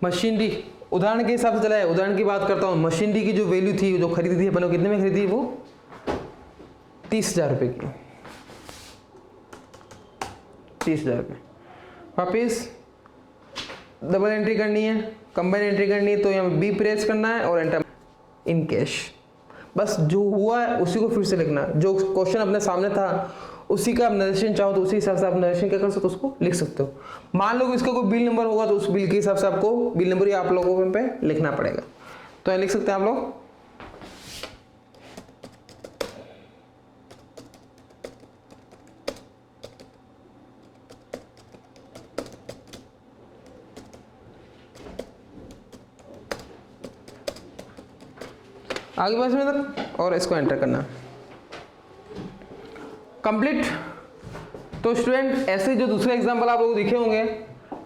मशीनरी उदाहरण के हिसाब से चला है, उदाहरण की बात करता हूँ। मशीनरी की जो वैल्यू थी, जो खरीदी थी अपन, कितने में खरीदी, वो 30,000 रुपये की, 30,000 रुपये। वापिस डबल एंट्री करनी है, कंबाइन एंट्री करनी है, तो यहाँ B प्रेस करना है और एंटर इन कैश। बस जो हुआ है उसी को फिर से लिखना, जो क्वेश्चन अपने सामने था उसी का आप नरेशन चाहो तो उसी हिसाब से आप नरेशन क्या कर सकते हो, उसको लिख सकते हो। मान लो इसका कोई बिल नंबर होगा तो उस बिल के हिसाब से आपको बिल नंबर ही आप लोगों को पे लिखना पड़ेगा। तो यहाँ लिख सकते हैं आप लोग। आगे बस में तक और इसको एंटर करना कंप्लीट। तो स्टूडेंट ऐसे जो दूसरे एग्जाम्पल आप लोगों को दिखे होंगे,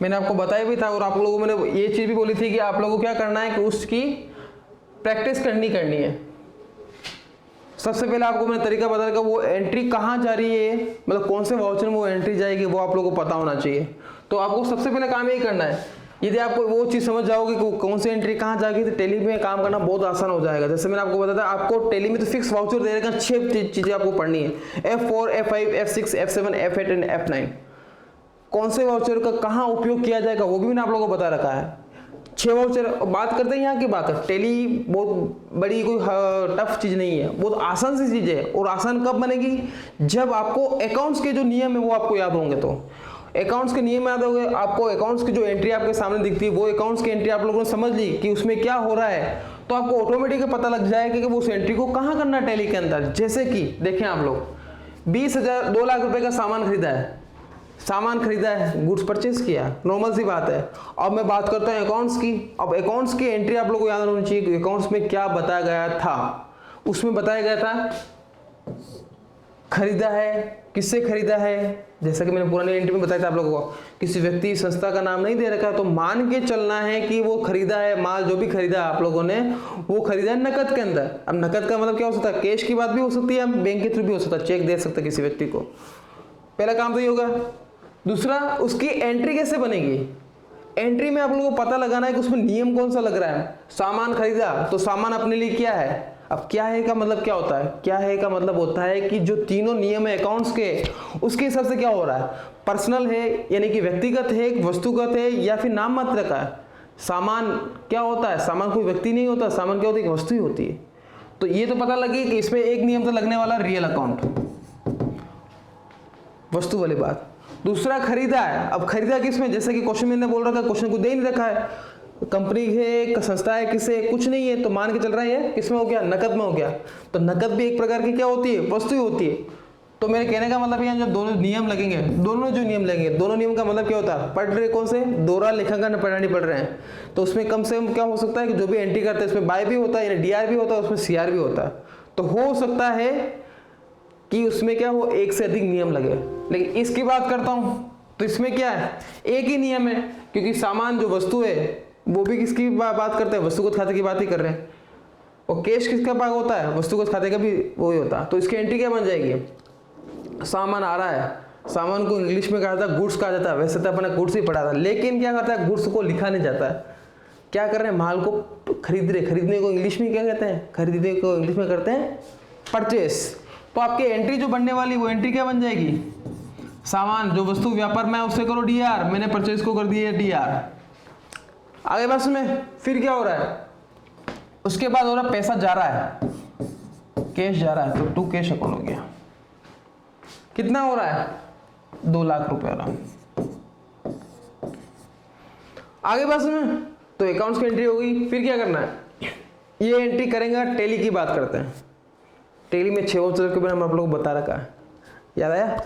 मैंने आपको बताया भी था, और आप लोगों को मैंने ये चीज़ भी बोली थी कि आप लोगों को क्या करना है कि उसकी प्रैक्टिस करनी है। सबसे पहले आपको मैंने तरीका बताया कि वो एंट्री कहाँ जा रही है, मतलब कौन से वाउचर में वो एंट्री जाएगी, वो आप लोगों को पता होना चाहिए। तो आपको सबसे पहले काम यही करना है। यदि आपको वो चीज़ समझ जाओगे कि कौन सी एंट्री कहाँ जाएगी, तो टैली में काम करना बहुत आसान हो जाएगा। जैसे मैंने आपको बताया था, आपको टैली में तो फिक्स वाउचर दे देगा, 6 चीज़ें आपको पढ़नी है, F4, F5, F6, F7, F8 and F9। कौन से वाउचर का कहाँ उपयोग किया जाएगा वो भी मैंने आप लोगों को बता रखा है। 6 वाउचर। बात करते हैं यहाँ की बात है, टैली बहुत बड़ी कोई टफ चीज़ नहीं है, बहुत आसान सी चीज़ है। और आसान कब बनेगी, जब आपको अकाउंट्स के जो नियम है वो आपको याद होंगे। तो अकाउंट्स के नियम याद हो गए आपको, अकाउंट्स की जो एंट्री आपके सामने दिखती है वो अकाउंट्स की एंट्री आप लोगों ने समझ ली कि उसमें क्या हो रहा है, तो आपको ऑटोमेटिक पता लग जाएगा कि वो उस एंट्री को कहाँ करना है टैली के अंदर। जैसे कि देखें आप लोग, 20,000 2 लाख रुपए का सामान खरीदा है, गुड्स परचेज किया, नॉर्मल सी बात है। अब मैं बात करता हूँ अकाउंट्स की। अब अकाउंट्स की एंट्री आप लोगों को याद होनी चाहिए कि अकाउंट्स में क्या बताया गया था। उसमें बताया गया था खरीदा है, किससे खरीदा है, जैसा कि मैंने पुरानी एंट्री में बताया था आप लोगों को, किसी व्यक्ति संस्था का नाम नहीं दे रखा है, तो मान के चलना है कि वो खरीदा है, माल जो भी खरीदा आप लोगों ने वो खरीदा है नकद के अंदर। अब नकद का मतलब क्या हो सकता है, कैश की बात भी हो सकती है, बैंक के थ्रू भी हो सकता है, चेक दे सकते किसी व्यक्ति को। पहला काम तो ये होगा। दूसरा, उसकी एंट्री कैसे बनेगी। एंट्री में आप लोगों को पता लगाना है कि उसमें नियम कौन सा लग रहा है। सामान खरीदा तो सामान अपने लिए क्या है। अब क्या है का मतलब क्या होता है, क्या है का मतलब होता है कि जो तीनों नियम है अकाउंट्स के, उसके हिसाब से क्या हो रहा है, पर्सनल है यानी कि व्यक्तिगत है, वस्तुगत है, या फिर नाम मात्र का है। सामान क्या होता है, सामान कोई व्यक्ति नहीं होता, सामान क्या होती है, वस्तु ही होती है। तो ये तो पता लगे कि इसमें एक नियम तो लगने वाला रियल अकाउंट, वस्तु वाली बात। दूसरा खरीदा है। अब खरीदा किसमें, जैसे कि क्वेश्चन मैंने बोल रहा था, क्वेश्चन को दे नहीं रखा है, कंपनी है, संस्था है, किसे कुछ नहीं है, तो मान के चल रहा है किसमें हो गया, नकद में हो गया। तो नकद भी एक प्रकार की क्या होती है, वस्तु ही होती है। तो मेरे कहने का मतलब यहाँ जब दोनों नियम लगेंगे, दोनों नियम का मतलब क्या होता है, पढ़ रहे कौन से, दोहरा लेखांकन प्रणाली पढ़ रहे हैं, तो उसमें कम से कम क्या हो सकता है कि जो भी एंट्री करते हैं उसमें बाय भी होता है, यानी डीआर भी होता है, उसमें सीआर भी होता है। तो हो सकता है कि उसमें क्या हो, एक से अधिक नियम लगे। लेकिन इसकी बात करता हूं तो इसमें क्या है, एक ही नियम है, क्योंकि सामान जो वस्तु है वो भी किसकी बात करते हैं, वस्तुगत खाते की बात ही कर रहे हैं। और कैश किसका भाग होता है, वस्तुगत खाते का भी वही होता है। तो इसकी एंट्री क्या बन जाएगी, सामान आ रहा है, सामान को इंग्लिश में कहा जाता है गुड्स कहा जाता है, वैसे तो अपने गुड्स ही पढ़ा था, लेकिन क्या करता है, गुड्स को लिखा नहीं जाता है। क्या कर रहे हैं, माल को खरीदने को इंग्लिश में क्या कहते हैं, खरीदने को इंग्लिश में करते हैं परचेस। तो आपकी एंट्री जो बनने वाली वो एंट्री क्या बन जाएगी, सामान जो वस्तु व्यापार में उससे करो डीआर, मैंने परचेस को कर दिया डीआर। आगे बस में फिर क्या हो रहा है, उसके बाद हो रहा है पैसा जा रहा है, कैश जा रहा है, तो टू कैश अकाउंट हो गया। कितना हो रहा है, 2 लाख रुपए हो रहा है। आगे बस में तो अकाउंट्स की एंट्री हो गई। फिर क्या करना है, ये एंट्री करेंगे, टैली की बात करते हैं। टैली में 6 वर्चर के बारे में आप लोगों को बता रखा है, याद आया।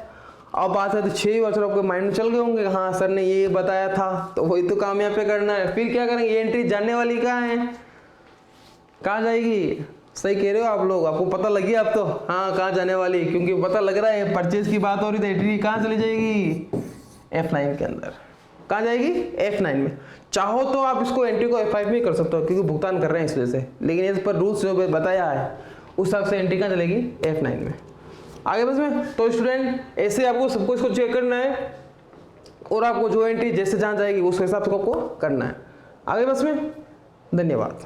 अब बात है तो 6 वर्चर आपके माइंड में चल गए होंगे, हाँ सर ने ये बताया था, तो वही तो काम यहाँ पे करना है। फिर क्या करेंगे, ये एंट्री जानने वाली कहाँ है, कहाँ जाएगी, सही कह रहे हो आप लोग, आपको पता लगी अब तो, हाँ कहाँ जाने वाली, क्योंकि पता लग रहा है परचेज की बात हो रही थी, एंट्री कहाँ चली जाएगी, F9 के अंदर। कहाँ जाएगी, F9 में। चाहो तो आप इसको एंट्री को F5 में कर सकते हो, क्योंकि भुगतान कर रहे हैं इस वजह से, लेकिन इस पर रूल्स जो बताया है उस हिसाब से एंट्री कहाँ चलेगी, F9 में। आगे बस में तो स्टूडेंट ऐसे आपको सबको इसको चेक करना है, और आपको जो एंट्री जैसे जहाँ जाएगी उस हिसाब से आपको करना है। आगे बस में, धन्यवाद।